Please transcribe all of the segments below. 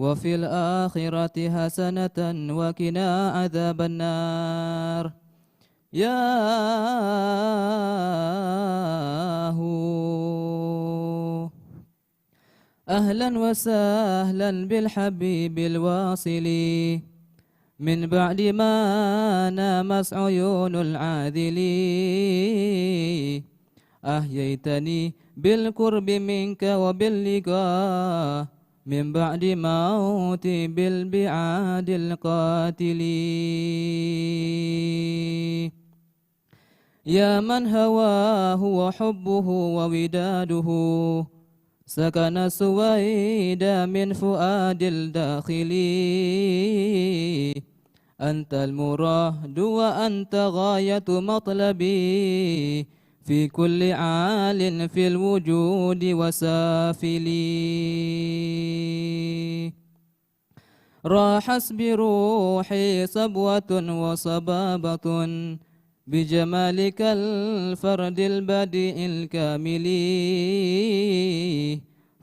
وفي الآخرة حسنة وقنا عذاب النار يا هو أهلا وسهلا بالحبيب الواصل من بعد ما نامت عيون العاذل أحييتني بالقرب منك وباللقاء من بعد موتي بالبعاد القاتل يا من هواه وحبه ووداده سكن سويدا من فؤاد الداخل أنت المراد وأنت غاية مطلبي في كل عال في الوجود وسافلي راحت بروحي صبوة وصبابة بجمالك الفرد البديع الكامل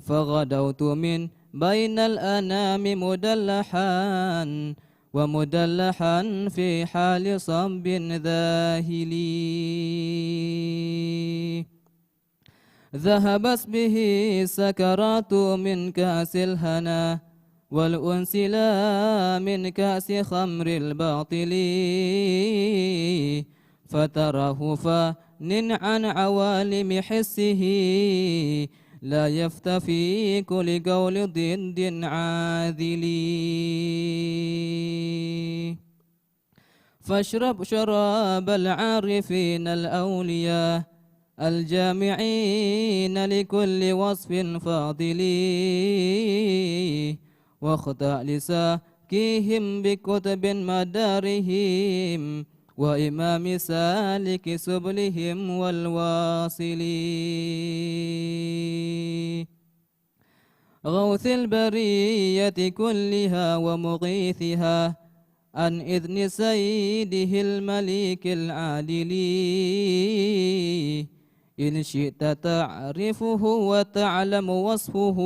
فغدوت من بين الأنام مدلحا ومدلحا في حال صب ذاهل ذهبت به سكرات من كأس الهنا والأنس لا من كأس خمر الباطل فتراه فان عن عوالم حسه لا يفتفي كل قول ضد عاذل فاشرب شراب العارفين الأولياء الجامعين لكل وصف فاضل واخضع لساكيهم بكتب مدارهم وإمام سالك سبلهم والواصل غوث البرية كلها ومغيثها عن إذن سيده الملك العادل إن شئت تعرفه وتعلم وصفه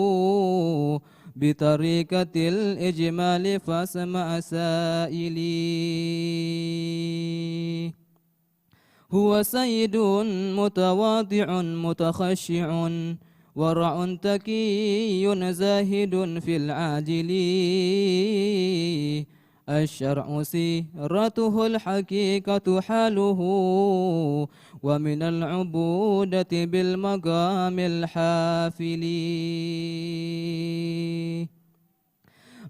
بطريقة الإجمال فاسمع سائلي هو سيد متواضع متخشع ورع تكي زاهد في العاجل الشرع سيرته الحقيقة حاله ومن العبودة بالمقام الحافل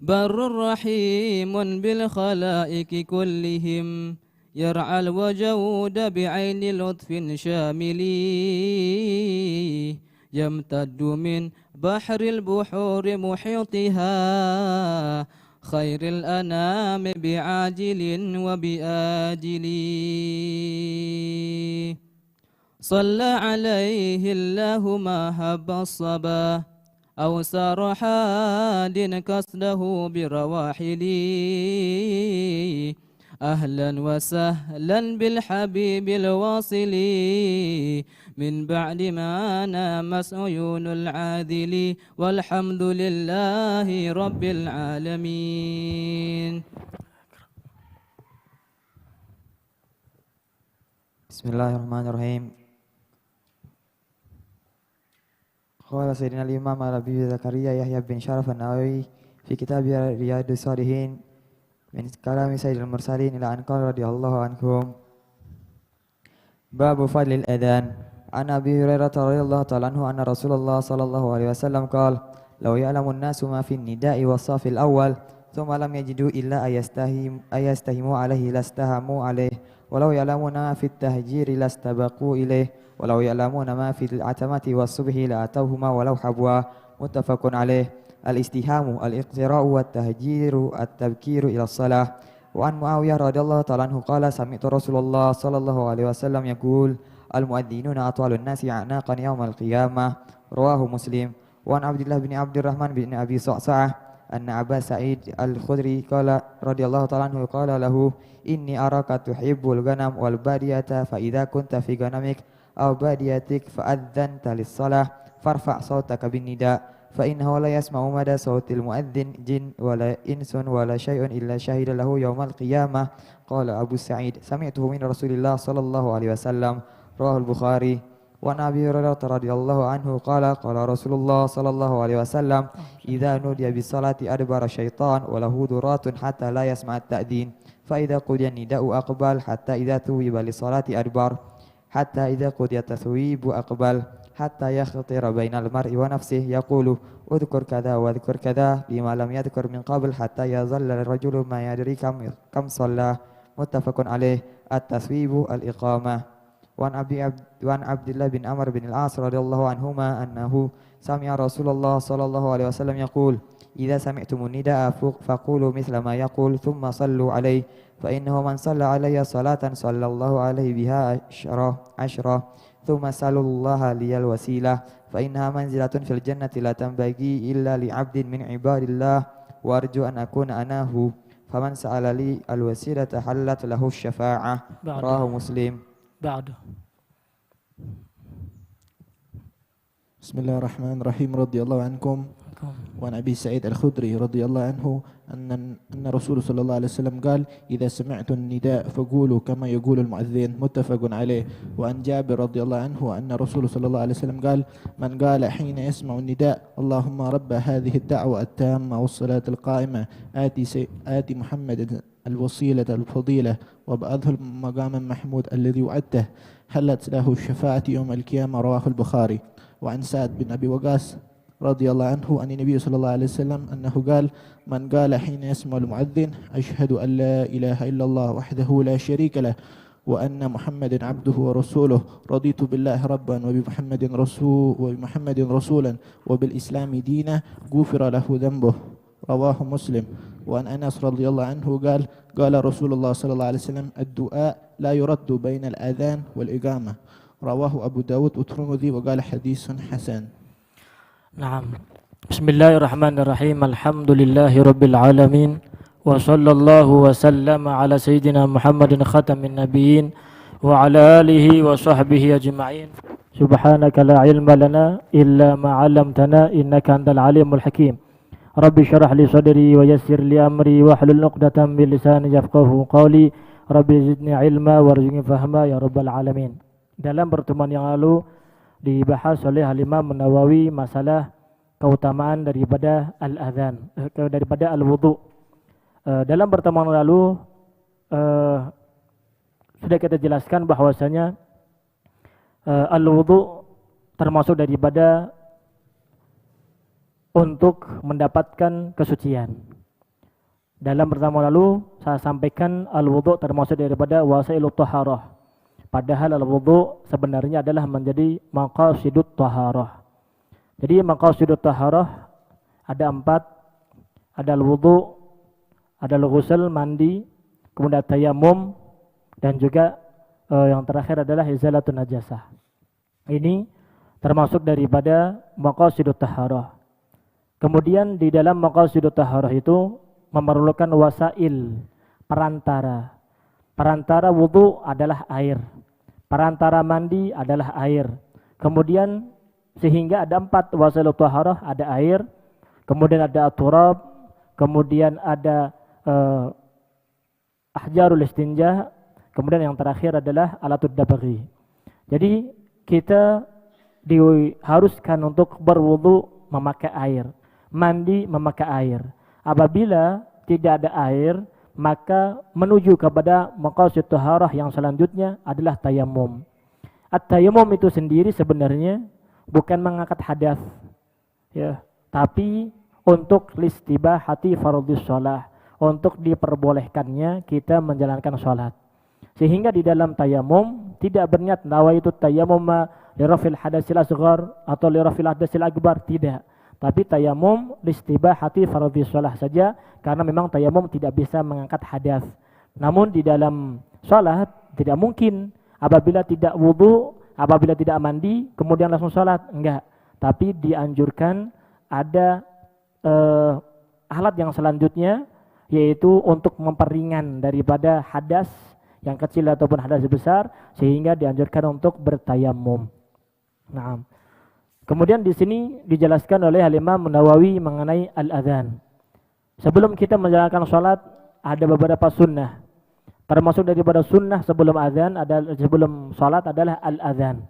بر رحيم بالخلائق كلهم يرعى الوجود بعين لطف شامل يمتد من بحر البحور محيطها خير الأنام بعاجل وبآجل صلى عليه الله ما هب الصبا أو سار حاد قصده برواحل أهلا وسهلا بالحبيب الواصل من بعد ما نامت عيون العاذل والحمد لله رب العالمين. Bismillahirrahmanirrahim. Qala Sayyidina al-Imam Al-Habib Zakaria Yahya bin Sharaf An-Nawawi fi kitab Riyadus Shalihin min kalami Sayyidil Mursalin ila an qala radhiyallahu anhum. Babu fadlil adhan. An Abi Hurairah radhiyallahu ta'ala anhu anna Rasulullah sallallahu alaihi wasallam qala law ya'lamu an-nasu ma fi an-nida'i was-safi al-awwal thumma lam yajidu illa ayastahimu alaihi lastahamu alaihi walau ya'lamuna fi at-tahjiri lastabaqu ilaihi walau ya'lamuna ma fi al-atamati was-subhi la'atawhuma walau habwa muttafaqun alaihi. Al-istihamu al-iqtira'u wat-tahjiru at-tabkiru ila as-salah. Wa an Muawiyah radhiyallahu ta'ala anhu qala sami'tu Rasulullah sallallahu alaihi wasallam yaqul al-muadhdhinuna atwalun nasi a'naqan yawmal qiyamah rawahu Muslim. Wa an Abdullah bin Abdurrahman bin Abi Sa'sa'ah anna Aba Sa'id al-Khudri qala radhiyallahu ta'ala anhu qala lahu inni araka tuhibbul ghanam wal badiyata fa idza kunta fi ghanamik aw badiyatik fa adzanta lis-salah farfa' sawtaka bin nida فإنه لا يسمع مدى صوت المؤذن جن ولا إنس ولا شيء إلا شهد له يوم القيامة. قال أبو سعيد سمعته من رسول الله صلى الله عليه وسلم. رواه البخاري. وعن أبي هريرة رضي الله عنه قال قال رسول الله صلى الله عليه وسلم إذا نودي بالصلاة أدبر الشيطان وله ذرات حتى لا يسمع التأذين فإذا قضي النداء أقبل حتى إذا ثوب للصلاة أدبر حتى إذا قضي التثويب أقبل حتى يخطر بين المرء ونفسه يقول اذكر كذا واذكر كذا لما لم يذكر من قبل حتى يظل الرجل ما يدري كم صلى. متفق عليه. التثويب الإقامة. وعن عبد الله بن عمرو بن العاص رضي الله عنهما أنه سمع رسول الله صلى الله عليه وسلم يقول إذا سمعتم النداء فقولوا مثل ما يقول ثم صلوا عليه فإنه من صلى علي صلاة صلى الله عليه بها عشرة ثم سألوا الله لي الوسيلة فإنها منزلة في الجنة لا تنبغي إلا لعبد من عباد الله وأرجو أن أكون أنا هو فمن سأل لي الوسيلة حلت له الشفاعة. رواه مسلم. بسم الله الرحمن الرحيم. رضي الله عنكم. وعن أبي سعيد الخدري رضي الله عنه أن رسول صلى الله عليه وسلم قال إذا سمعتم النداء فقولوا كما يقول المؤذن. متفق عليه. وعن جابر رضي الله عنه أن رسول صلى الله عليه وسلم قال من قال حين يسمع النداء اللهم رب هذه الدعوة التامة والصلاة القائمة آتي محمد الوسيلة الفضيلة وبعثه المقام المحمود الذي وعدته حلت له الشفاعة يوم القيامة. رواه البخاري. وعن سعد بن أبي وقاص رضي الله عنه أن النبي صلى الله عليه وسلم أنه قال من قال حين يسمع المؤذن أشهد أن لا إله إلا الله وحده لا شريك له وأن محمد عبده ورسوله رضيت بالله ربا وبمحمد رسولا وبالإسلام دينا غفر له ذنبه. رواه مسلم. وعن أنس رضي الله عنه قال رسول الله صلى الله عليه وسلم الدعاء لا يرد بين الأذان والإقامة. رواه أبو داود والترمذي وقال حديث حسن. نعم. بسم الله الرحمن الرحيم. الحمد لله رب العالمين وصلى الله وسلم على سيدنا محمد ختم النبيين وعلى آله وصحبه أجمعين. سبحانك لا علم لنا إلا ما علمتنا إنك أنت العليم الحكيم. رب اشرح لي صدري ويسر لي أمري واحلل عقدة من لساني يفقهوا قولي. رب زدني علما warzuqni fahma ya rabbal alamin. Dalam pertemuan yang lalu dibahas oleh Al-Imam Nawawi masalah keutamaan daripada al-adhan, daripada al-wudu. Dalam pertemuan lalu sudah kita jelaskan bahwasanya al-wudu termasuk daripada untuk mendapatkan kesucian. Dalam pertemuan lalu saya sampaikan al-wudu termasuk daripada wasailut taharah. Padahal al-wudu sebenarnya adalah menjadi maqasidut taharah. Jadi maqasidut taharah ada 4. Ada al-wudu, ada al-ghusl, mandi, kemudian tayammum, dan juga yang terakhir adalah izalatun najasah. Ini termasuk daripada maqasidut taharah. Kemudian di dalam maqasidut taharah itu memerlukan wasail, perantara. Perantara wudu adalah air. Perantara mandi adalah air. Kemudian sehingga ada 4 wasailut taharah, ada air, kemudian ada turab, kemudian ada ahjarul istinja, kemudian yang terakhir adalah alatud dabaghi. Jadi kita diharuskan untuk berwudu memakai air, mandi memakai air. Apabila tidak ada air, maka menuju kepada maqasid taharah yang selanjutnya adalah tayammum. At-tayammum itu sendiri sebenarnya bukan mengangkat hadas, ya, tapi untuk listibahati fardhis shalah, untuk diperbolehkannya kita menjalankan salat. Sehingga di dalam tayammum tidak berniat nawaitu tayammum li rafil hadasil asghar atau li rafil hadasil akbar, tidak. Tapi tayamum listibahati fardhis shalah saja, karena memang tayamum tidak bisa mengangkat hadas. Namun di dalam salat tidak mungkin apabila tidak wudu, apabila tidak mandi kemudian langsung salat, enggak. Tapi dianjurkan ada alat yang selanjutnya, yaitu untuk memperingan daripada hadas yang kecil ataupun hadas besar, sehingga dianjurkan untuk bertayamum. Nah, Kemudian di sini dijelaskan oleh Imam Nawawi mengenai al-adzan. Sebelum kita menjalankan sholat ada beberapa sunnah. Termasuk daripada sunnah sebelum adzan sebelum sholat adalah al-adzan.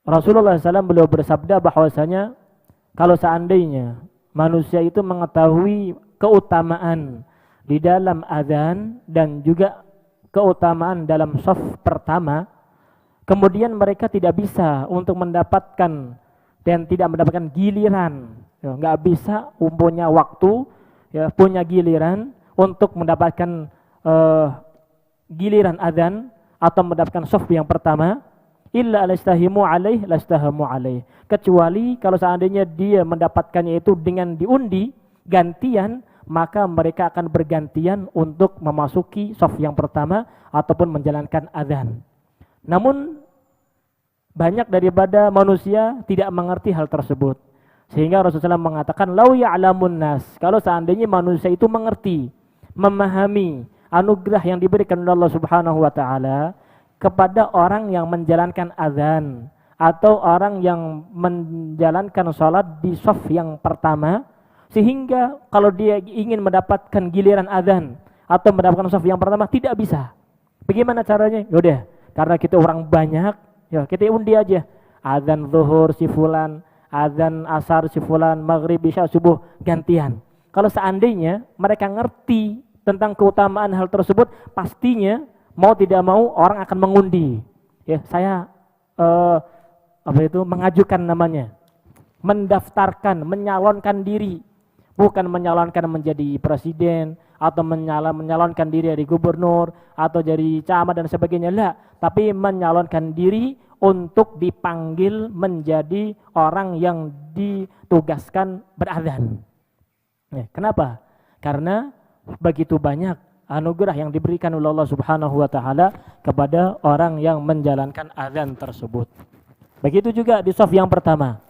Rasulullah SAW beliau bersabda bahwasanya kalau seandainya manusia itu mengetahui keutamaan di dalam adzan dan juga keutamaan dalam shaf pertama, kemudian mereka tidak bisa untuk mendapatkan dan tidak mendapatkan giliran, ya, nggak bisa punya waktu, ya, punya giliran untuk mendapatkan giliran adzan atau mendapatkan shaf yang pertama, illa alastahimu alaih lastahamu alaih, kecuali kalau seandainya dia mendapatkannya itu dengan diundi gantian, maka mereka akan bergantian untuk memasuki shaf yang pertama ataupun menjalankan adzan. Namun banyak daripada manusia tidak mengerti hal tersebut, sehingga Rasulullah SAW mengatakan lau ya'lamun nas, kalau seandainya manusia itu mengerti, memahami anugerah yang diberikan oleh Allah Subhanahu wa taala kepada orang yang menjalankan azan atau orang yang menjalankan sholat di shaf yang pertama, sehingga kalau dia ingin mendapatkan giliran azan atau mendapatkan shaf yang pertama tidak bisa. Bagaimana caranya? Yaudah, karena kita orang banyak, ya kita undi aja. Azan zuhur si fulan, azan asar si fulan, maghrib isya subuh gantian. Kalau seandainya mereka ngerti tentang keutamaan hal tersebut, pastinya mau tidak mau orang akan mengundi. Ya, saya mengajukan namanya, mendaftarkan, menyalonkan diri, bukan menyalonkan menjadi presiden atau menyalonkan diri dari gubernur atau jadi camat dan sebagainya, lah, tapi menyalonkan diri untuk dipanggil menjadi orang yang ditugaskan berazan. Ya, kenapa? Karena begitu banyak anugerah yang diberikan oleh Allah Subhanahu wa taala kepada orang yang menjalankan azan tersebut. Begitu juga di shaf yang pertama.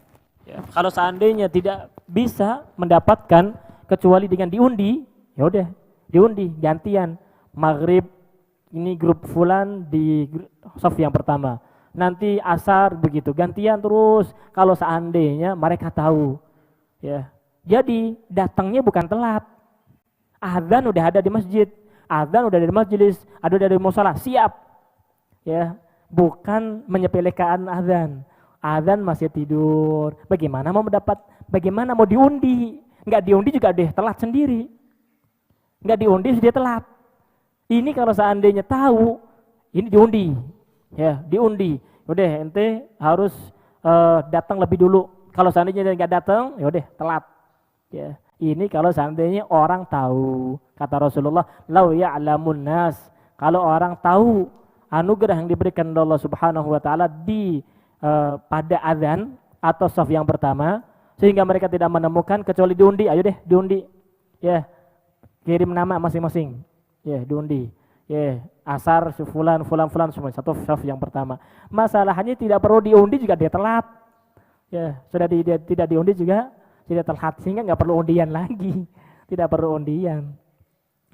Ya, kalau seandainya tidak bisa mendapatkan kecuali dengan diundi, ya udah, diundi gantian. Maghrib ini grup fulan di shaf yang pertama. Nanti asar begitu, gantian terus kalau seandainya mereka tahu. Ya. Jadi datangnya bukan telat. Azan udah ada di masjid, azan udah ada di majelis, ada dari musala, siap. Ya, bukan menyepelekan azan. Azan masih tidur. Bagaimana mau diundi? Enggak diundi juga deh telat sendiri. Enggak diundi dia telat. Ini kalau seandainya tahu, ini diundi. Ya, diundi. Udah ente harus datang lebih dulu. Kalau seandainya dia enggak datang, ya udah telat. Ya. Ini kalau seandainya orang tahu, kata Rasulullah, lau ya'lamun nas, kalau orang tahu anugerah yang diberikan oleh Allah Subhanahu wa taala di pada azan atau shaf yang pertama, sehingga mereka tidak menemukan kecuali diundi. Ayo deh diundi. Ya. Kirim nama masing-masing. Ya, diundi. Ya, asar fulan semua satu shaf yang pertama. Masalahnya tidak perlu diundi juga dia telat. Ya, sudah tidak diundi juga tidak telat, sehingga nggak perlu undian lagi, tidak perlu undian,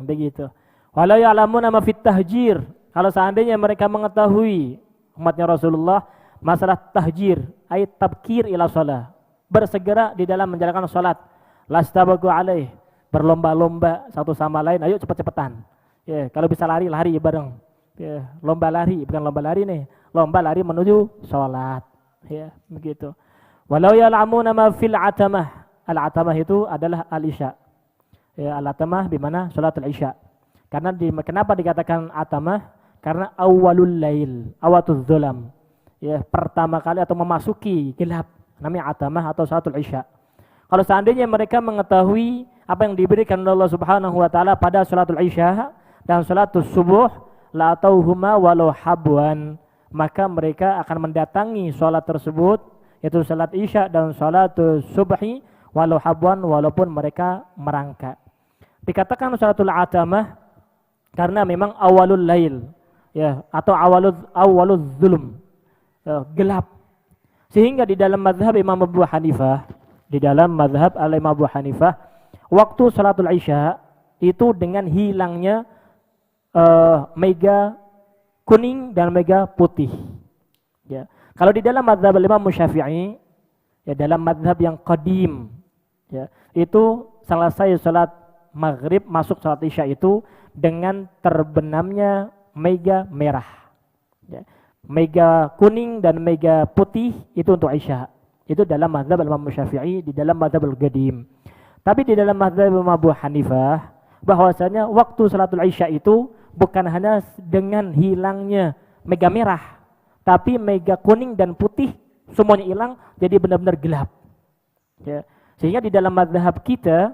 begitu. Walau ya'lamuna ma fit tahjir, kalau seandainya mereka mengetahui umatnya Rasulullah masalah tahjir, ayat tabkir ila shalah, bersegera di dalam menjalankan salat, lastabagu alaih, berlomba-lomba satu sama lain, ayo cepet-cepetan. Ya, kalau bisa lari bareng. Ya, lomba lari, bukan lomba lari nih, lomba lari menuju salat. Ya, begitu. Walau ya'lamuna ma fil atamah, al-atamah itu adalah al-isya. Ya, al-atamah di mana salatul isya. Karena kenapa dikatakan atamah? Karena awalul lail, awatul zulam. Ya, pertama kali atau memasuki gelap, namanya atamah atau salatul isya. Kalau seandainya mereka mengetahui apa yang diberikan oleh Allah Subhanahu wa taala pada salatul isya dan salatul subuh, la tauhuma walau habwan, maka mereka akan mendatangi salat tersebut, yaitu salat isya dan salatul subhi, walau habwan, walaupun mereka merangkak. Dikatakan salatul atamah karena memang awalul lail, ya, atau awalul zulum, ya, gelap. Sehingga di dalam mazhab Imam Abu Hanifah, waktu salatul isya itu dengan hilangnya mega kuning dan mega putih. Ya. Kalau di dalam mazhab Imam Syafi'i, ya dalam mazhab yang qadim, ya, itu selesai salat maghrib masuk salat isya itu dengan terbenamnya mega merah, ya. Mega kuning dan mega putih itu untuk isya. Itu dalam mazhab Imam Syafi'i, di dalam mazhab al-qadim. Tapi di dalam mazhab Imam Abu Hanifah, bahwasanya waktu salatul isya itu bukan hanya dengan hilangnya mega merah, tapi mega kuning dan putih semuanya hilang, jadi benar-benar gelap. Ya. Sehingga di dalam mazhab kita,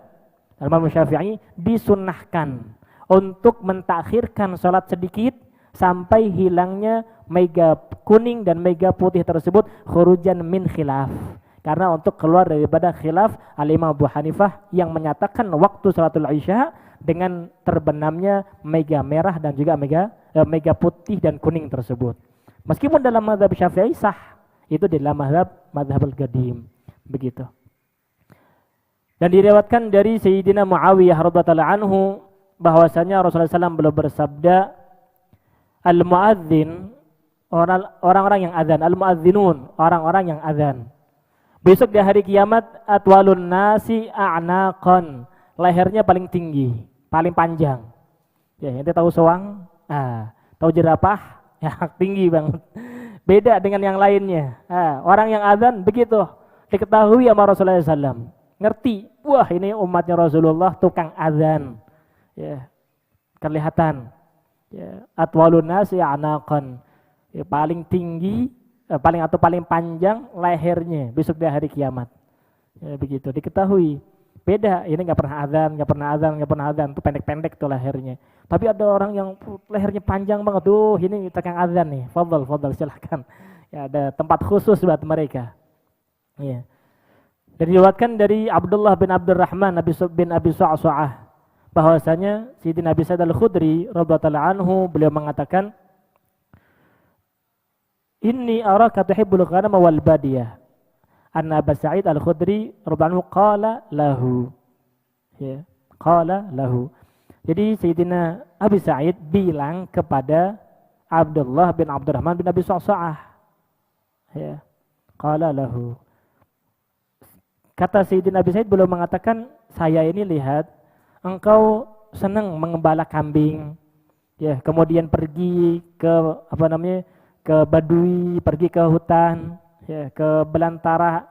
Imam Syafi'i, disunnahkan untuk mentakhirkan salat sedikit sampai hilangnya mega kuning dan mega putih tersebut, khurujan min khilaf. Karena untuk keluar daripada khilaf Al-Imam Abu Hanifah yang menyatakan waktu salatul isya dengan terbenamnya mega merah dan juga mega putih dan kuning tersebut. Meskipun dalam mazhab Syafi'i sah, itu di dalam mazhab al-qadim. Begitu. Dan diriwayatkan dari Sayyidina Muawiyah radhiyallahu anhu bahwasanya Rasulullah SAW beliau bersabda, al-muadzin, orang-orang yang azan, al-muadzinun, orang-orang yang azan. Besok di hari kiamat, atwalun nasi a'naqan, lehernya paling tinggi, paling panjang. Ya, ente tahu soang? Tahu jerapah? Ya, tinggi banget. Beda dengan yang lainnya. Orang yang azan begitu, diketahui sama Rasulullah SAW. Ngerti, wah ini umatnya Rasulullah tukang azan. Ya, kelihatan. Ya, atwalun nasi a'naqan, ya, paling tinggi, paling panjang lehernya besok di hari kiamat. Ya, begitu diketahui. Beda, ini nggak pernah azan, tuh pendek-pendek tuh lehernya. Tapi ada orang yang lehernya panjang banget, tuh ini tukang azan nih. Fadhal silahkan. Ya, ada tempat khusus buat mereka. Ya. Diriwayatkan dari Abdullah bin Abdurrahman bin Abi Sa'sa'ah bahwasanya Sayyidina Abi Sa'id Al-Khudri radhiyallahu anhu beliau mengatakan, inni araka tuhibbul ghanama wal badiyah. Anna Abu Sa'id Al-Khudri radhiyallahu anhu qala lahu. Ya, qala lahu. Jadi Sayyidina Abi Sa'id bilang kepada Abdullah bin Abdurrahman bin Abi Sa'sa'ah. Ya, qala lahu. Kata Sayyidina Abi Sa'id belum mengatakan, saya ini lihat engkau senang mengembala kambing. Ya, kemudian pergi ke ke Badui, pergi ke hutan, ya, ke belantara.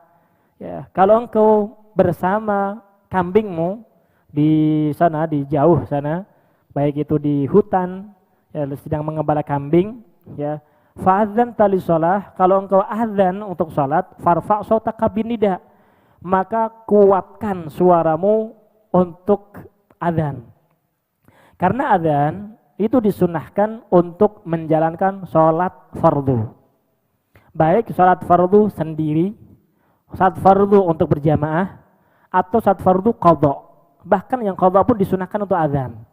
Ya, kalau engkau bersama kambingmu di sana, di jauh sana, baik itu di hutan, ya, sedang mengembala kambing, ya, fa'adzan tali sholah, kalau engkau azan untuk sholat, farfa' sautaka binida, maka kuatkan suaramu untuk azan. Karena azan itu disunahkan untuk menjalankan sholat fardu. Baik sholat fardu sendiri, sholat fardu untuk berjamaah, atau sholat fardu qadha. Bahkan yang qadha pun disunahkan untuk azan.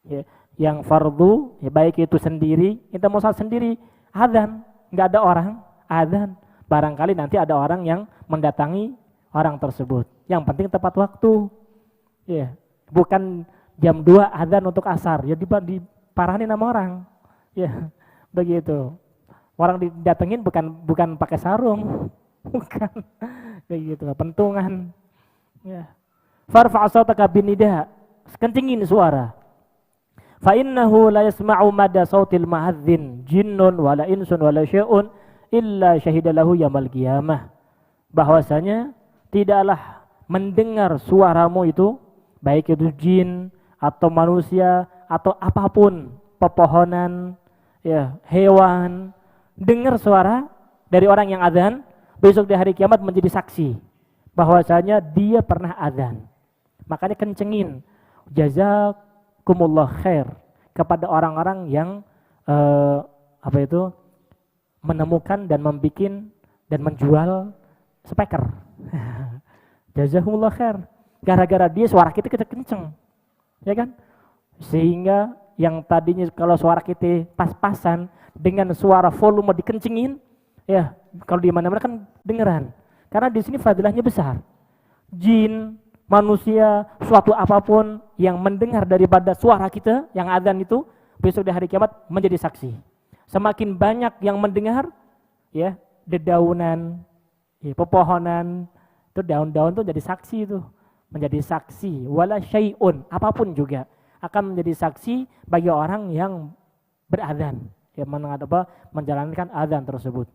Ya, yang fardu, ya baik itu sendiri, kita mau sholat sendiri, azan, nggak ada orang, azan. Barangkali nanti ada orang yang mendatangi orang tersebut. Yang penting tepat waktu. Ya, bukan jam 2 azan untuk asar, ya diparahin sama orang. Ya, begitu. Orang didatengin bukan pakai sarung. Bukan. Begitu, pentungan. Ya. Farfa' sautaka binida, kencingin suara. Fa innahu la yasma'u mada sautil mu'adzin jinnun wala insun wala syai'un illa syahidalahu yaumil qiyamah. Bahwasanya tidaklah mendengar suaramu itu, baik itu jin atau manusia atau apapun, pepohonan, ya, hewan, dengar suara dari orang yang azan, besok di hari kiamat menjadi saksi bahwasanya dia pernah azan. Makanya kencengin jazakumullah khair kepada orang-orang yang menemukan dan membikin dan menjual speaker. Jazakumullah khair. Gara-gara dia suara kita kenceng, ya kan? Sehingga yang tadinya kalau suara kita pas-pasan dengan suara volume dikencengin, ya kalau di mana-mana kan dengeran. Karena di sini fadilahnya besar. Jin, manusia, suatu apapun yang mendengar daripada suara kita yang azan itu besok di hari kiamat menjadi saksi. Semakin banyak yang mendengar, ya dedaunan, pepohonan, itu daun-daun tuh jadi saksi itu, menjadi saksi. Wala syai'un, apapun juga akan menjadi saksi bagi orang yang beradzan, yang menjalankan adzan tersebut.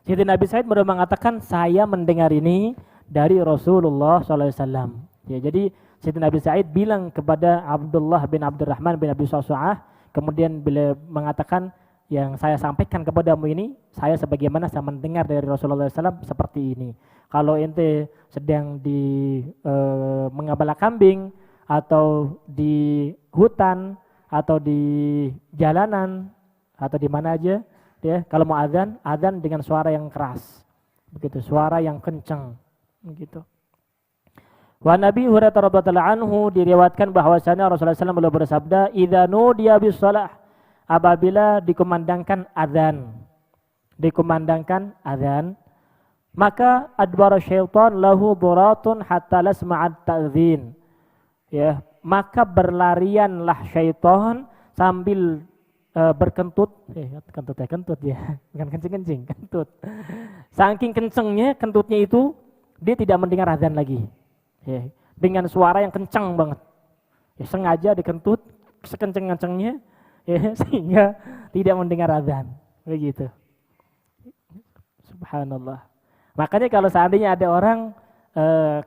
Sayyidina Abi Sa'id baru mengatakan, saya mendengar ini dari Rasulullah SAW. Ya, jadi Sayyidina Abi Sa'id bilang kepada Abdullah bin Abdurrahman bin Abi Sa'sa'ah, kemudian beliau mengatakan, yang saya sampaikan kepadamu ini, saya sebagaimana saya mendengar dari Rasulullah SAW seperti ini. Kalau ente sedang di mengembala kambing, atau di hutan, atau di jalanan, atau di mana aja, ya, kalau mau adzan, adzan dengan suara yang keras, begitu, suara yang kencang, begitu. Wa Nabi Hurairah radhiyallahu anhu diriwayatkan bahwasanya Rasulullah SAW beliau bersabda, "Idza nudiya bis shalah," apabila dikumandangkan adzan, maka adbara syaitan lahu duratun hatta lasma'at ta'dzin. Ya, maka berlarianlah syaitan sambil berkentut, kentut ya, bukan kencing, kentut. Saking kencengnya kentutnya itu, dia tidak mendengar adzan lagi. Ya, dengan suara yang kencang banget. Ya, sengaja dikentut sekenceng-kencengnya, ya, sehingga tidak mendengar adzan. Begitu. Subhanallah. Makanya kalau seandainya ada orang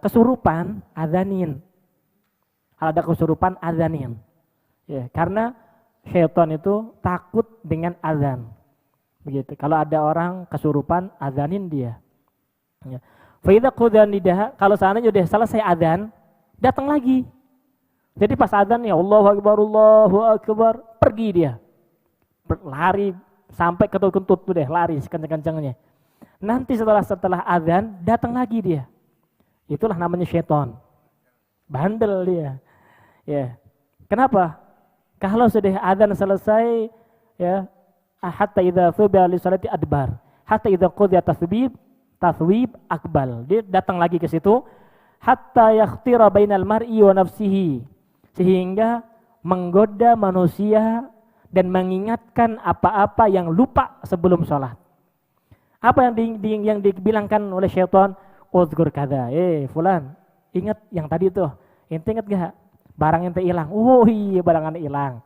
kesurupan, adzanin. Kalau ada kesurupan, adzanin. Ya, karena syaitan itu takut dengan azan. Begitu. Kalau ada orang kesurupan, azanin dia. Ya. Fa idza qudiya nidah, kalau seandainya sudah selesai azan, datang lagi. Jadi pas azan ya Allahu akbar, pergi dia. Lari sampai kentut-kentut tuh deh, lari sekencang-kencangnya. Nanti setelah azan datang lagi dia. Itulah namanya syaitan. Bandel dia. Ya. Kenapa? Kalau sudah azan selesai, ya, hatta idza thubiya li salati adbar, hatta idza qudiya taswib akbal. Dia datang lagi ke situ, hatta yakhtira bainal mar'i wa nafsihi, sehingga menggoda manusia dan mengingatkan apa-apa yang lupa sebelum sholat. Apa yang dibilangkan oleh syaitan? Uzgur kada, fulan, ingat yang tadi tuh, ente ingat gak? Barang ente hilang. Oh iya, barang ente hilang.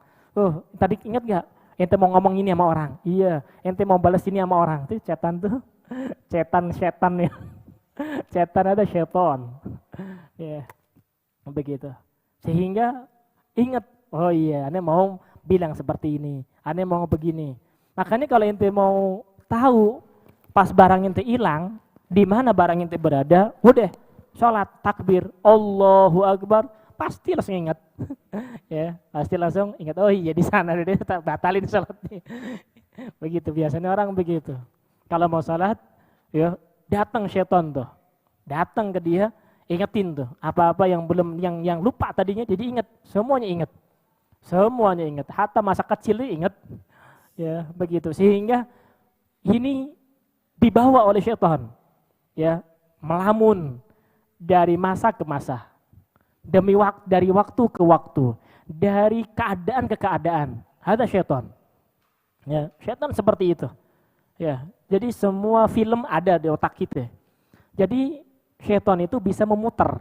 Tadi ingat gak? Ente mau ngomong ini sama orang. Iya, ente mau balas ini sama orang. Itu setan tuh. Setan ya. Setan ada syaitan. Ya. Begitu. Sehingga ingat, oh iya, ane mau bilang seperti ini. Ane mau begini. Makanya kalau ente mau tahu pas barang ente hilang, di mana barang ente berada, udah sholat takbir, Allahu akbar, pasti langsung ingat. Ya, pasti langsung ingat, oh iya di sana dia batalin sholatnya. Begitu biasanya orang begitu. Kalau mau sholat, ya datang syaitan tuh. Datang ke dia, ingetin tuh apa-apa yang belum yang lupa tadinya jadi ingat, semuanya ingat. Semuanya ingat, hatta masa kecil ingat. Ya, begitu. Sehingga ini dibawa oleh syaitan. Ya, melamun dari masa ke masa. Dari waktu ke waktu, dari keadaan ke keadaan. Ada syaitan. Ya, syaitan seperti itu. Ya, jadi semua film ada di otak kita. Jadi syaitan itu bisa memutar.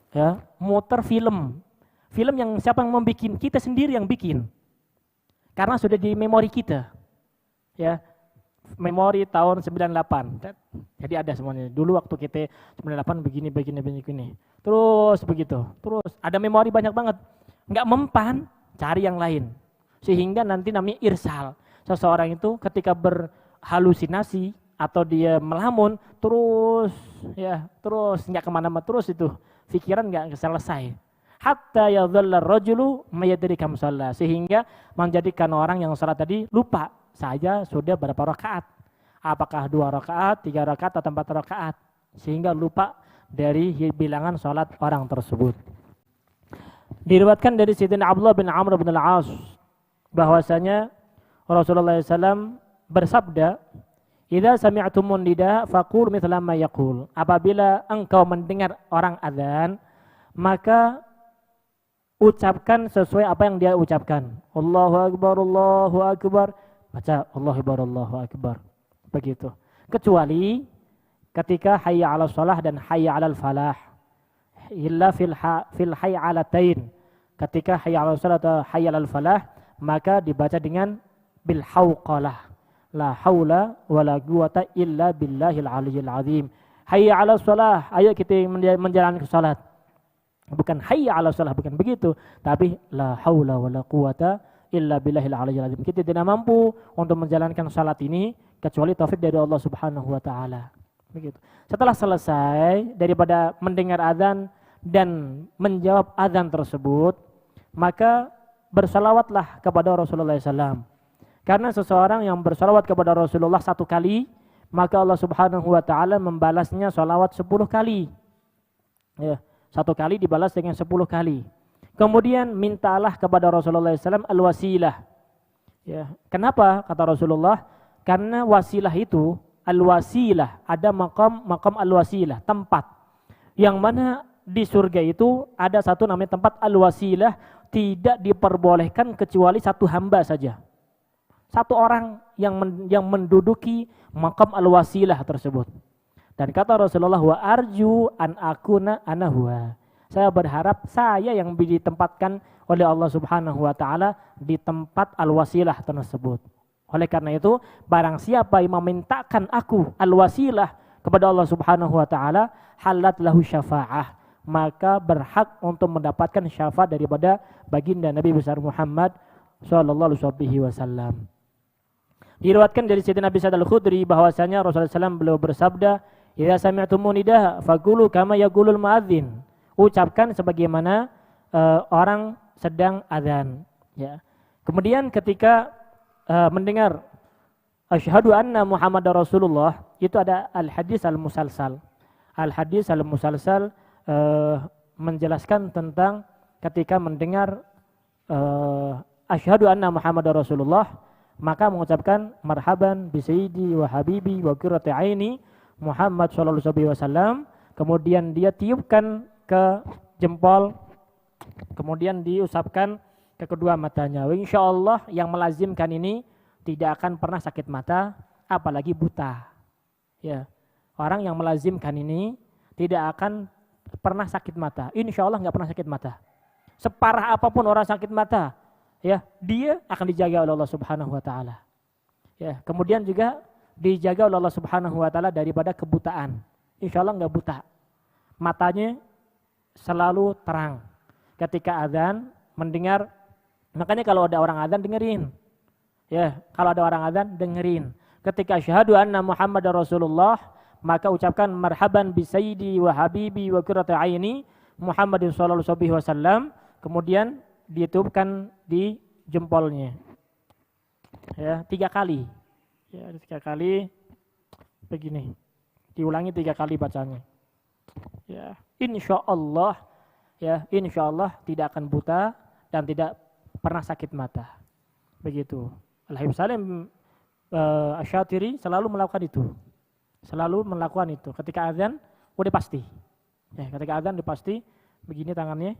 Ya, muter film. Film yang siapa yang membikin? Kita sendiri yang bikin. Karena sudah di memori kita. Ya. Memori tahun 98. Jadi ada semuanya. Dulu waktu kita 98 begini. Terus begitu. Terus ada memori banyak banget. Enggak mempan, cari yang lain. Sehingga nanti namanya irsal. Seseorang itu ketika berhalusinasi atau dia melamun, terus enggak kemana-mana, terus itu pikiran enggak selesai. Hatta yadhalla rajulu mayadri kam shalla, sehingga menjadikan orang yang salat tadi lupa saja sudah berapa rakaat. Apakah 2 rakaat, 3 rakaat atau 4 rakaat, sehingga lupa dari bilangan salat orang tersebut. Diriwayatkan dari Sayyidina Abdullah bin Amr bin Al-As bahwasanya Rasulullah SAW bersabda, "Idza sami'tumun nida faqul mithla ma yaqul." Apabila engkau mendengar orang azan, maka ucapkan sesuai apa yang dia ucapkan. Allahu akbar, Allahu akbar. Baca Allahu akbar, Allahu akbar. Begitu. Kecuali ketika hayya 'alas shalah dan hayya 'alal falah. Illa fil hayya 'alatain. Ketika hayya 'alas shalah atau hayya 'alal falah, maka dibaca dengan bil hauqalah. La haula wala quwata illa billahil aliyyil azim. Hayya 'alas shalah, ayo kita menjalankan salat. Bukan hayya 'alas shalah, bukan begitu, tapi la haula wala quwata illa billahil aliyyil azim. Kita tidak mampu untuk menjalankan salat ini kecuali taufik dari Allah Subhanahu wa taala. Begitu. Setelah selesai daripada mendengar azan dan menjawab azan tersebut, maka bersalawatlah kepada Rasulullah SAW. Karena seseorang yang bersalawat kepada Rasulullah 1 kali, maka Allah Subhanahu wa taala membalasnya salawat 10 kali. Ya, 1 kali dibalas dengan 10 kali. Kemudian mintalah kepada Rasulullah SAW al-wasilah. Ya, kenapa kata Rasulullah? Karena wasilah itu, al-wasilah, ada maqam al-wasilah, tempat. Yang mana di surga itu ada satu namanya tempat al-wasilah, tidak diperbolehkan kecuali satu hamba saja. Satu orang yang menduduki maqam al-wasilah tersebut. Dan kata Rasulullah, wa arju an akuna ana huwa. Saya berharap saya yang ditempatkan oleh Allah Subhanahu wa taala di tempat al-wasilah tersebut. Oleh karena itu, barang siapa yang memintakan aku al-wasilah kepada Allah Subhanahu wa taala, halat lahu syafa'ah, maka berhak untuk mendapatkan syafaat daripada baginda Nabi besar Muhammad sallallahu alaihi wasallam. Diriwayatkan dari Sayyidina Abi Sa'id Al-Khudri bahwasanya Rasulullah SAW beliau bersabda, "Idza sami'tumun nidah faqulu kama yaqulul muadzin." Ucapkan sebagaimana orang sedang azan, ya. Kemudian ketika mendengar asyhadu anna Muhammadar Rasulullah, itu ada al-hadis al-musalsal. Al-hadis al-musalsal menjelaskan tentang ketika mendengar asyhadu anna Muhammadar Rasulullah, maka mengucapkan marhaban bi sayyidi wa habibi wa qurrati aini Muhammad sallallahu alaihi wasallam, kemudian dia tiupkan ke jempol, kemudian diusapkan ke kedua matanya. Insyaallah yang melazimkan ini tidak akan pernah sakit mata, apalagi buta. Ya. Orang yang melazimkan ini tidak akan pernah sakit mata. Insyaallah enggak pernah sakit mata. Separah apapun orang sakit mata, ya, dia akan dijaga oleh Allah Subhanahu wa taala. Ya, kemudian juga dijaga oleh Allah Subhanahu wa taala daripada kebutaan. Insyaallah enggak buta. Matanya selalu terang. Ketika azan mendengar, makanya kalau ada orang azan dengerin. Ya, kalau ada orang azan dengerin. Ketika syahadu anna Muhammadar Rasulullah, maka ucapkan marhaban bi sayyidi wa habibi wa qurrati aini Muhammadin sallallahu alaihi wasallam, kemudian ditiupkan di jempolnya. Ya, 3 kali. Ya, 3 kali begini. Diulangi 3 kali bacanya. Ya, insyaallah, ya, insyaallah tidak akan buta dan tidak pernah sakit mata. Begitu. Al-Habib Salim Asy-Syatiri selalu melakukan itu. Selalu melakukan itu. Ketika azan udah pasti. Ya, ketika azan udah pasti begini tangannya.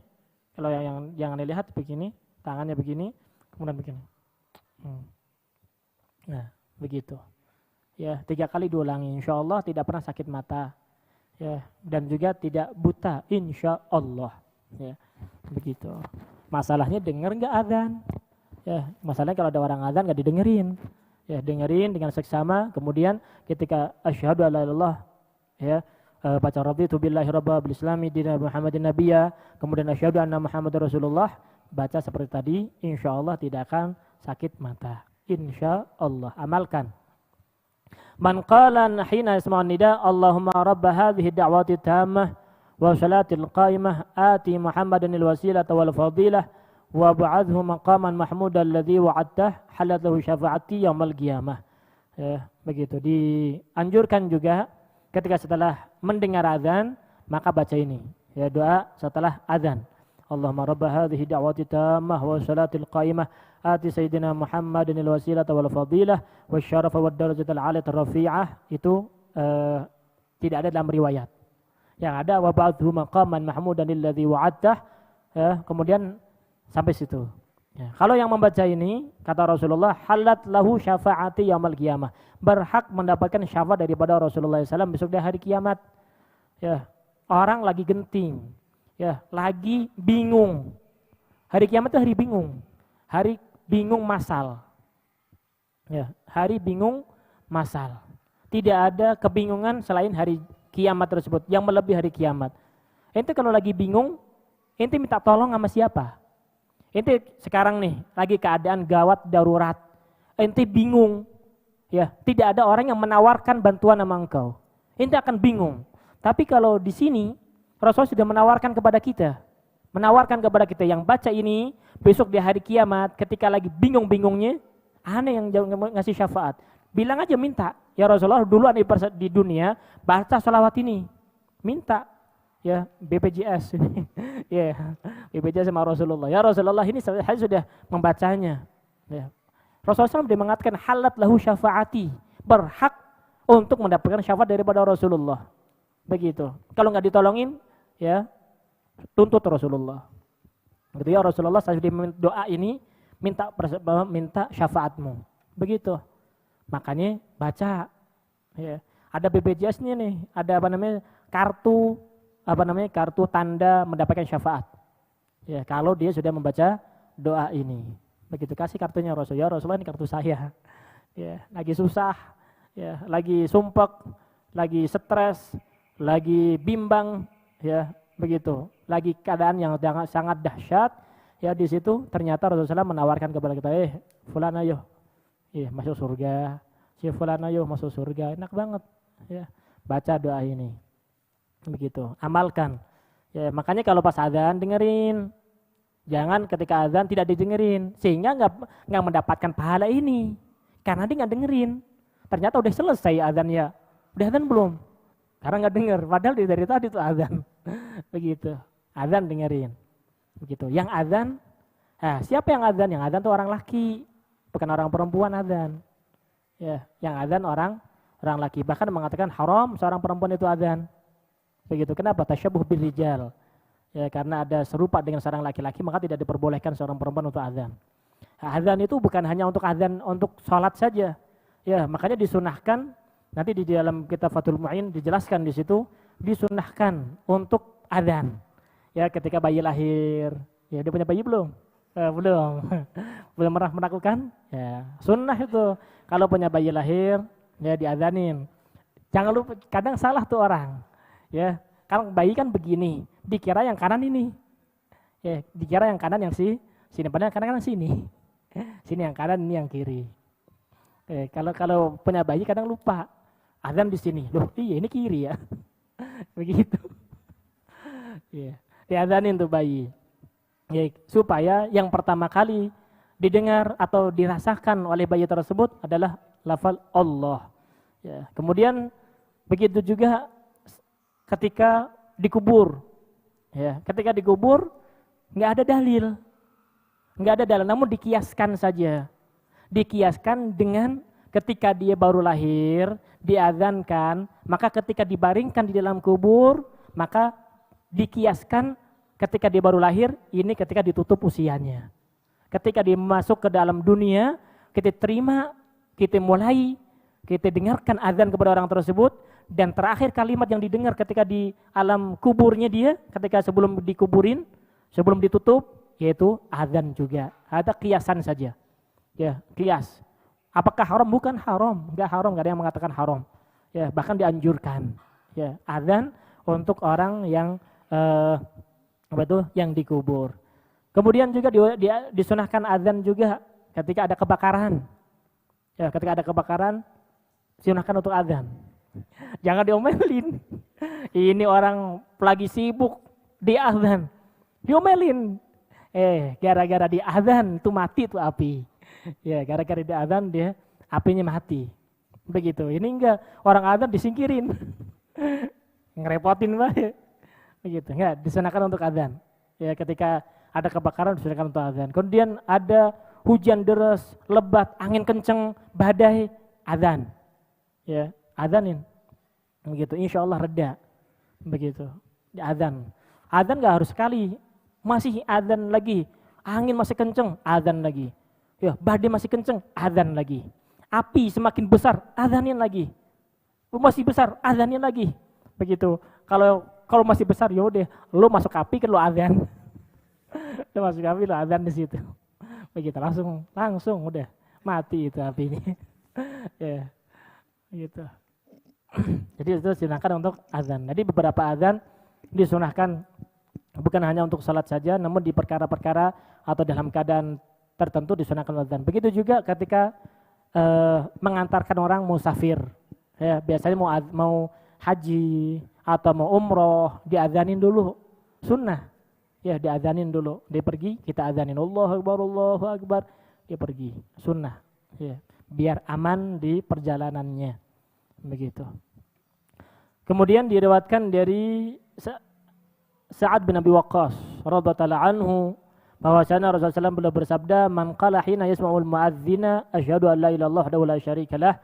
Kalau yang jangan dilihat begini, tangannya begini, kemudian begini. Nah, begitu. Ya, 3 kali diulangi. Insyaallah tidak pernah sakit mata. Ya, dan juga tidak buta, insyaallah. Ya, begitu. Masalahnya dengar enggak azan? Ya, masalahnya kalau ada orang azan enggak didengerin. Ya, dengerin dengan seksama, kemudian ketika asyhadu alla ilaha illallah, ya, baca raditu billahi rabba bil islami dina Muhammadin nabiyya, kemudian asyhadu anna Muhammadar Rasulullah, baca seperti tadi, insyaallah tidak akan sakit mata. Insyaallah, amalkan. Man qala hina yasma'un nida Allahumma rabb hadhihi da'wati tammah wa salatil qaimah ati Muhammadan al-wasilata wal fadilah wa ba'adhu maqaman mahmudan alladhi wa'adtah halat lahu syafa'ati yaumil qiyamah. Ya, begitu. Dianjurkan juga ketika setelah mendengar azan maka baca ini. Ya, doa setelah azan. Allahumma rabb hadhihi da'wati tammah wa salatil qaimah ati sayyidina Muhammadin al-wasilata wal fadilah wasyarafa wad darajatal 'aliyah rafi'ah. Itu tidak ada dalam riwayat. Yang ada wa ba'dhu maqaman mahmudan alladhi wa'adtah, ya, kemudian sampai situ. Ya, kalau yang membaca ini, kata Rasulullah, halat lahu syafaati yaumil qiyamah. Berhak mendapatkan syafaat daripada Rasulullah SAW besok di hari kiamat. Ya, orang lagi genting, ya, lagi bingung. Hari kiamat itu hari bingung. Hari bingung masal. Ya, hari bingung masal. Tidak ada kebingungan selain hari kiamat tersebut yang melebihi hari kiamat. Ente kalau lagi bingung, ente minta tolong sama siapa? Ente sekarang nih lagi keadaan gawat darurat. Ente bingung. Ya, tidak ada orang yang menawarkan bantuan sama engkau. Ente akan bingung. Tapi kalau di sini Rasul sudah menawarkan kepada kita. Menawarkan kepada kita yang baca ini besok di hari kiamat ketika lagi bingung-bingungnya, aneh yang ngasih syafaat. Bilang aja minta, ya Rasulullah dulu di dunia baca sholawat ini. Minta. Ya, BPJS ini. Ya, BPJS sama Rasulullah. Ya Rasulullah ini saya sudah membacanya. Ya. Rasulullah SAW dia mengatakan halat lahu syafaati. Berhak untuk mendapatkan syafaat daripada Rasulullah. Begitu. Kalau nggak ditolongin, ya tuntut Rasulullah. Gitu ya Rasulullah saya sudah doa ini minta syafaatmu. Begitu. Makanya baca. Ya. Ada BPJS-nya nih, ada kartu tanda mendapatkan syafaat. Ya, kalau dia sudah membaca doa ini. Begitu kasih kartunya Rasulullah. Ya Rasulullah ini kartu saya. Ya, lagi susah, ya, lagi sumpek, lagi stres, lagi bimbang, ya, begitu. Lagi keadaan yang sangat dahsyat, ya di situ ternyata Rasulullah menawarkan kepada kita, fulan ayo, masuk surga. Si fulan ayo masuk surga. Enak banget, ya. Baca doa ini. Begitu, amalkan. Ya, makanya kalau pas azan dengerin, jangan ketika azan tidak didengerin, sehingga nggak mendapatkan pahala ini, karena dia nggak dengerin. Ternyata udah selesai azannya, udah azan belum? Karena nggak denger, padahal dari tadi itu azan. Begitu, azan dengerin. Begitu, yang azan, siapa yang azan? Yang azan tuh orang laki, bukan orang perempuan azan. Ya, yang azan orang laki. Bahkan mengatakan haram seorang perempuan itu azan. Begitu. Kenapa? Tasyabuh birrijal. Ya, karena ada serupa dengan seorang laki-laki, maka tidak diperbolehkan seorang perempuan untuk azan. Azan itu bukan hanya untuk azan untuk sholat saja. Ya, makanya disunahkan nanti di dalam kitab Fathul Mu'in dijelaskan di situ disunahkan untuk azan. Ya, ketika bayi lahir, ya dia punya bayi belum? Belum. Belum pernah melakukan? Ya, sunnah itu. Kalau punya bayi lahir, ya diazanin. Jangan lupa, kadang salah tuh orang. Ya, kalau bayi kan begini, dikira yang kanan ini. Ya, dikira yang kanan yang sini, padahal kanan sini. Sini yang kanan, ini yang kiri. Kalau punya bayi kadang lupa. Azan di sini. Loh, iya ini kiri ya. Begitu. Ya, diazanin tuh bayi. Ya, supaya yang pertama kali didengar atau dirasakan oleh bayi tersebut adalah lafal Allah. Ya, kemudian begitu juga ketika dikubur, ya, ketika dikubur nggak ada dalil, namun dikiaskan saja, dikiaskan dengan ketika dia baru lahir, diazankan, maka ketika dibaringkan di dalam kubur, maka dikiaskan ketika dia baru lahir, ini ketika ditutup usianya, ketika dia masuk ke dalam dunia, kita terima, kita mulai, kita dengarkan azan kepada orang tersebut. Dan terakhir kalimat yang didengar ketika di alam kuburnya dia, ketika sebelum dikuburin, sebelum ditutup, yaitu azan juga. Ada kiasan saja. Ya, kias. Apakah haram? Bukan haram. Enggak haram, enggak ada yang mengatakan haram. Ya, bahkan dianjurkan. Ya, azan untuk orang yang yang dikubur. Kemudian juga disunahkan azan juga ketika ada kebakaran. Ya, ketika ada kebakaran, disunahkan untuk azan. Jangan diomelin. Ini orang lagi sibuk di azan. Diomelin. Gara-gara di azan itu mati tuh api. Ya, gara-gara di azan dia apinya mati. Begitu. Ini enggak, orang azan disingkirin. Ngerepotin banget. Begitu. Enggak, disunahkan untuk azan. Ya, ketika ada kebakaran disunahkan untuk azan. Kemudian ada hujan deras, lebat, angin kenceng, badai, azan. Ya, azanin. Begitu, insya Allah reda. Begitu, azan. Azan gak harus sekali, masih azan lagi. Angin masih kenceng, adzan lagi. Ya, badai masih kenceng, adzan lagi. Api semakin besar, adzanin lagi. Masih besar, adzanin lagi. Begitu. Kalau masih besar ya udah, lu masuk api kan lu adzan. Lu masuk api lu adzan di situ. Begitu langsung udah mati itu apinya. Ya. Gitu. Jadi itu disunahkan untuk azan. Jadi beberapa azan disunahkan bukan hanya untuk salat saja, namun di perkara-perkara atau dalam keadaan tertentu disunahkan azan. Begitu juga ketika mengantarkan orang musafir. Ya, biasanya mau haji atau mau umroh, diazanin dulu. Sunnah. Ya, diazanin dulu. Dia pergi, kita azanin Allahu Akbar, Allahu Akbar. Dia pergi. Sunnah. Ya, biar aman di perjalanannya. Begitu. Kemudian diriwayatkan dari Sa'ad bin Abi Waqqas radhiyallahu anhu bahwasanya Rasulullah SAW beliau bersabda, "Man qala hina yasma'ul mu'adzina asyhadu an la ilaha illallah wahdahu la syarika lah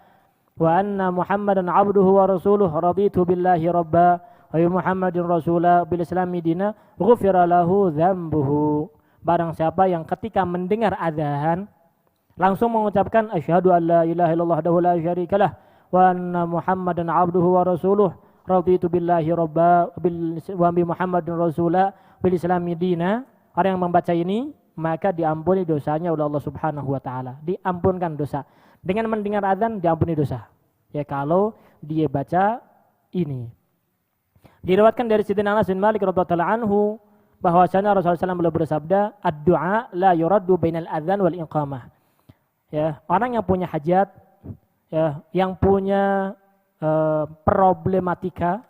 wa anna Muhammadan 'abduhu wa rasuluhu raditu billahi rabba wa bi Muhammadin rasula bil islami dina ghufira lahu dzambuhu." Barang siapa yang ketika mendengar azan langsung mengucapkan asyhadu an la ilaha illallah wahdahu la syarika lah wa anna Muhammadan 'abduhu wa rasuluhu raditu billahi rabba wa bi Muhammadin rasula bil islami dina. Orang yang membaca ini maka diampuni dosanya oleh Allah Subhanahu wa taala. Diampunkan dosa. Dengan mendengar azan diampuni dosa. Ya kalau dia baca ini. Diriwayatkan dari Sayyidina Anas bin Malik radhiyallahu anhu bahwasanya Rasulullah SAW beliau bersabda, "Ad-du'a la yuraddu bainal adzan wal iqamah." Ya, orang yang punya hajat, ya, yang punya problematika,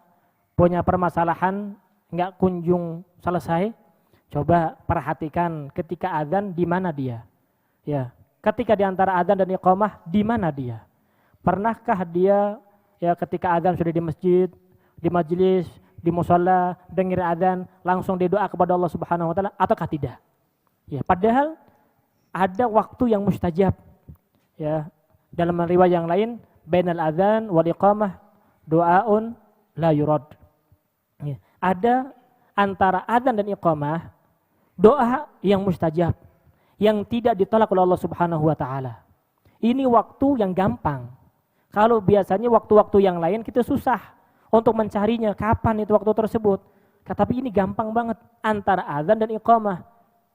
punya permasalahan enggak kunjung selesai, coba perhatikan ketika azan di mana dia. Ya, ketika di antara azan dan iqamah di mana dia? Pernahkah dia ya ketika azan sudah di masjid, di majelis, di musholla, dengar azan langsung dia doa kepada Allah Subhanahu wa taala ataukah tidak? Ya, padahal ada waktu yang mustajab. Ya, dalam riwayat yang lain bainal adzan wal iqamah doaun la yurad. Ya, ada antara adzan dan iqamah doa yang mustajab yang tidak ditolak oleh Allah Subhanahu wa taala. Ini waktu yang gampang. Kalau biasanya waktu-waktu yang lain kita susah untuk mencarinya kapan itu waktu tersebut. Tapi ini gampang banget antara adzan dan iqamah.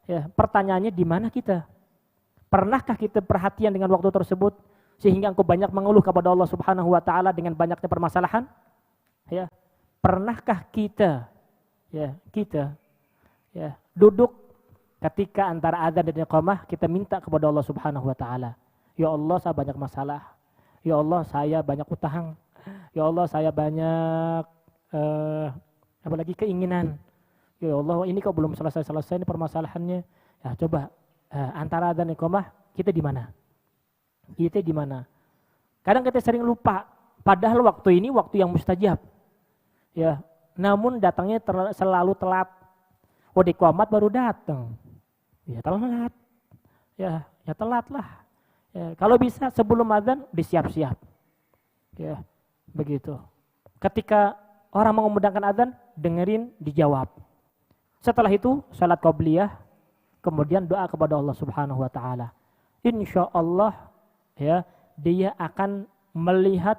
Ya, pertanyaannya di mana kita? Pernahkah kita perhatian dengan waktu tersebut sehingga engkau banyak mengeluh kepada Allah Subhanahu wa taala dengan banyaknya permasalahan? Ya. Pernahkah kita duduk ketika antara adzan dan iqamah kita minta kepada Allah Subhanahu wa taala, ya Allah saya banyak masalah. Ya Allah saya banyak utang. Ya Allah saya banyak apalagi keinginan. Ya Allah ini kok belum selesai ini permasalahannya. Ya coba antara adzan dan iqamah kita di mana? Kita di mana? Kadang kita sering lupa, padahal waktu ini waktu yang mustajab. Ya, namun datangnya selalu telat. Di qomat baru datang. Ya telat. Ya telat lah. Ya, kalau bisa sebelum adzan disiap-siap. Ya, begitu. Ketika orang mengumandangkan adzan, dengerin, dijawab. Setelah itu salat qabliyah, kemudian doa kepada Allah Subhanahu wa taala. Insyaallah ya, dia akan melihat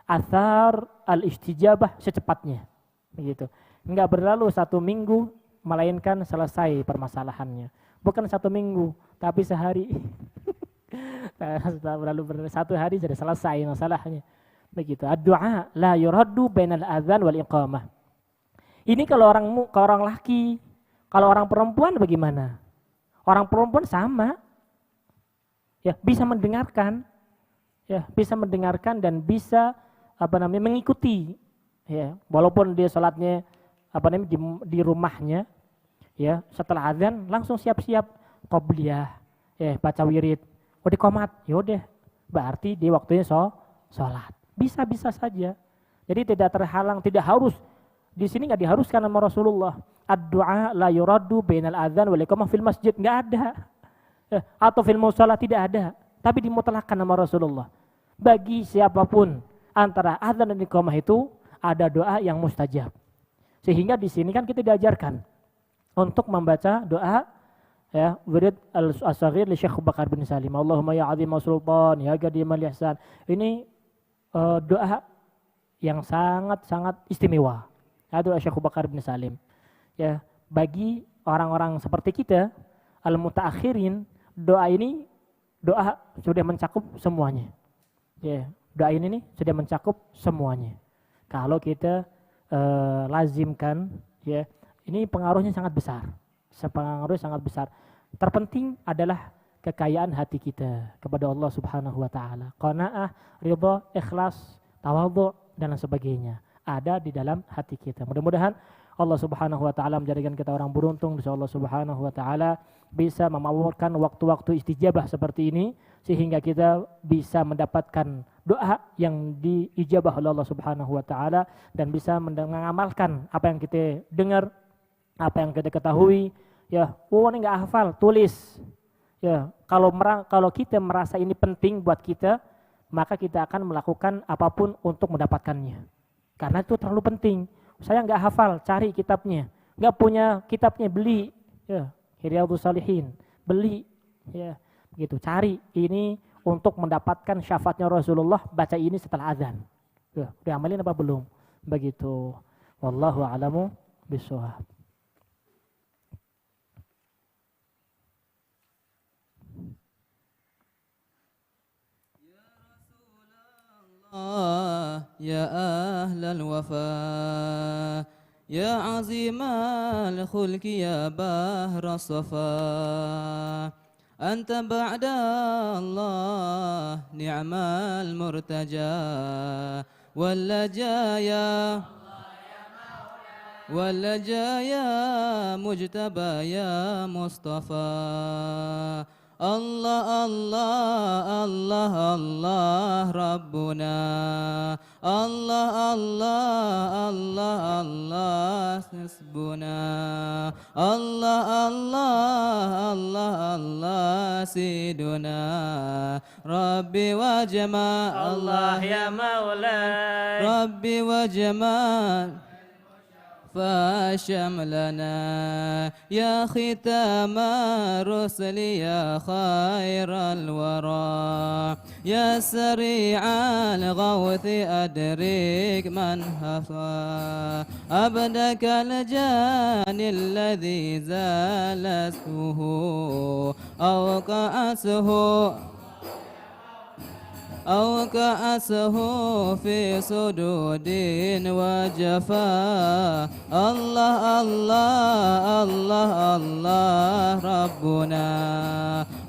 athar al-istijabah secepatnya. Begitu. Enggak berlalu 1 minggu melainkan selesai permasalahannya. Bukan 1 minggu, tapi sehari. Setelah berlalu 1 hari sudah selesai masalahnya. Begitu. Ad-du'a la yuraddu bainal adzan wal iqamah. Ini kalau orang laki, kalau orang perempuan bagaimana? Orang perempuan sama. Ya, bisa mendengarkan. Ya, bisa mendengarkan dan bisa mengikuti. Ya, walaupun dia salatnya di rumahnya, ya, setelah azan langsung siap-siap qabliyah, ya, baca wirid. Di qomat, ya udah, berarti di waktunya salat. Bisa saja. Jadi tidak terhalang, tidak harus. Di sini enggak diharuskan sama Rasulullah. Ad-du'a la yuraddu bainal adzan wal iqamah fil masjid, enggak ada. Ya, atau fil musholla tidak ada, tapi dimutlakkan sama Rasulullah. Bagi siapapun antara adzan dan iqamah itu ada doa yang mustajab. Sehingga di sini kan kita diajarkan untuk membaca doa Ya, wirid al-asghir li Syekh Bakar bin Salim. Allahumma ya azim sultan, ya qadimal ihsan. Ini doa yang sangat-sangat istimewa. Itu Syekh Bakar bin Salim. Ya, bagi orang-orang seperti kita al-mutaakhirin, doa ini doa sudah mencakup semuanya. Ya, doa ini nih sudah mencakup semuanya. Kalau kita lazimkan, ya, ini pengaruhnya sangat besar. Pengaruhnya sangat besar. Terpenting adalah kekayaan hati kita kepada Allah Subhanahu wa taala. Qanaah, ridha, ikhlas, tawadhu dan lain sebagainya ada di dalam hati kita. Mudah-mudahan Allah Subhanahu wa taala menjadikan kita orang beruntung, insyaallah Subhanahu wa taala bisa memakmurkan waktu-waktu istijabah seperti ini sehingga kita bisa mendapatkan doa yang diijabah oleh Allah Subhanahu wa taala dan bisa mengamalkan apa yang kita dengar, apa yang kita ketahui. Ya, ini enggak hafal, tulis. Ya, kalau kita merasa ini penting buat kita, maka kita akan melakukan apapun untuk mendapatkannya. Karena itu terlalu penting. Saya enggak hafal, cari kitabnya. Enggak punya kitabnya, beli. Ya, Riyadhus Shalihin, beli. Ya, begitu. Cari ini untuk mendapatkan syafaatnya Rasulullah, baca ini setelah azan. Ya, udah amalin apa belum? Begitu. Wallahu a'lamu bishawab. يا أهل الوفاء يا عظيم الخلق يا بحر الصفا أنت بعد الله نعم المرتجى واللجا يا مجتبى يا مصطفى الله الله الله الله ربنا الله الله الله الله حسبنا الله الله الله الله سيدنا ربي وجمال Allah ya Maulay. ربي وجمال فشملنا يا ختام الرسل يا خير الورى يا سريع الغوث أدرك من هفى أبدك الجاني الذي زال اسمه أو كأسه في سدود وجفا الله الله الله الله ربنا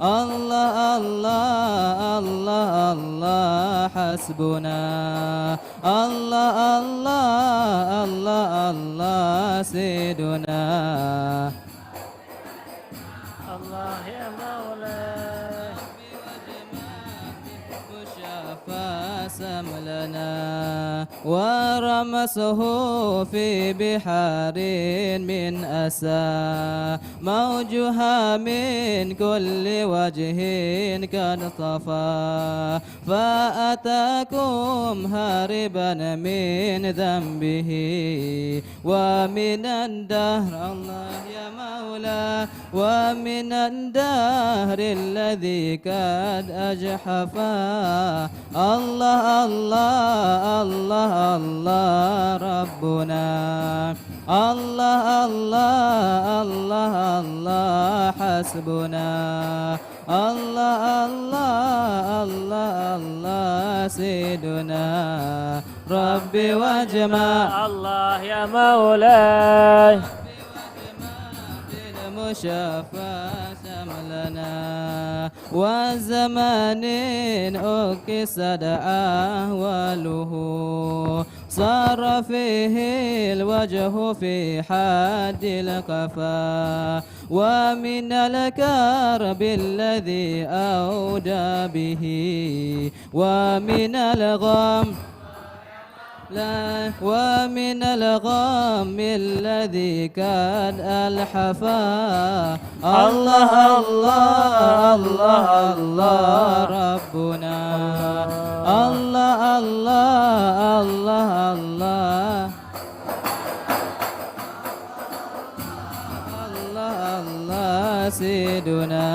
الله الله الله الله حسبنا الله الله الله الله سيدنا Allah ya Maulay. فاسم لنا ورمسه في بحار من أسى موجها من كل وجه قد طفى فأتاكم هاربا من ذنبه ومن الدهر الله يا مولا ومن الدهر الذي قد أجحفا الله الله الله الله ربنا الله الله الله الله حسبنا الله الله الله الله سيدنا ربي وجمال Allah ya Maulay. المشافى شملنا وزمان أكسد أهواله صار فيه الوجه في حد القفا ومن الكرب الذي أودى به ومن الغم ومن الغم الذي كان الحفا الله الله الله الله ربنا الله الله الله الله الله الله سيدنا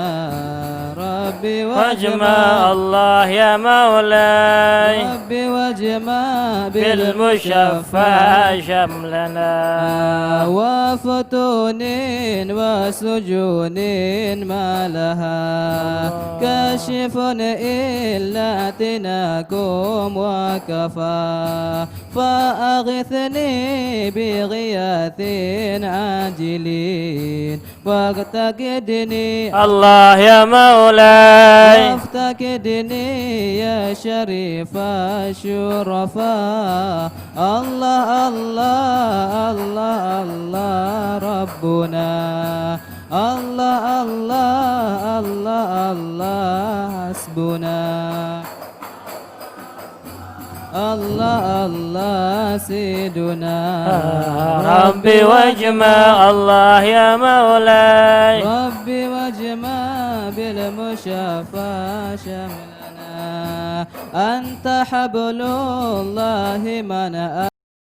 ربي واجمع الله يا مولاي ربي واجمع بالمشفع شملنا وفتون وسجون ما لها كاشف إلا اعتناكم وكفى فأغثني بغياث عاجلين وافتقدني الله يا مولاي وافتقدني يا شريف الشرفاء الله الله الله الله ربنا الله الله الله الله حسبنا الله الله سيدنا ربي واجمع الله يا مولاي ربي واجمع بالمشافى شملنا أنت حبل الله من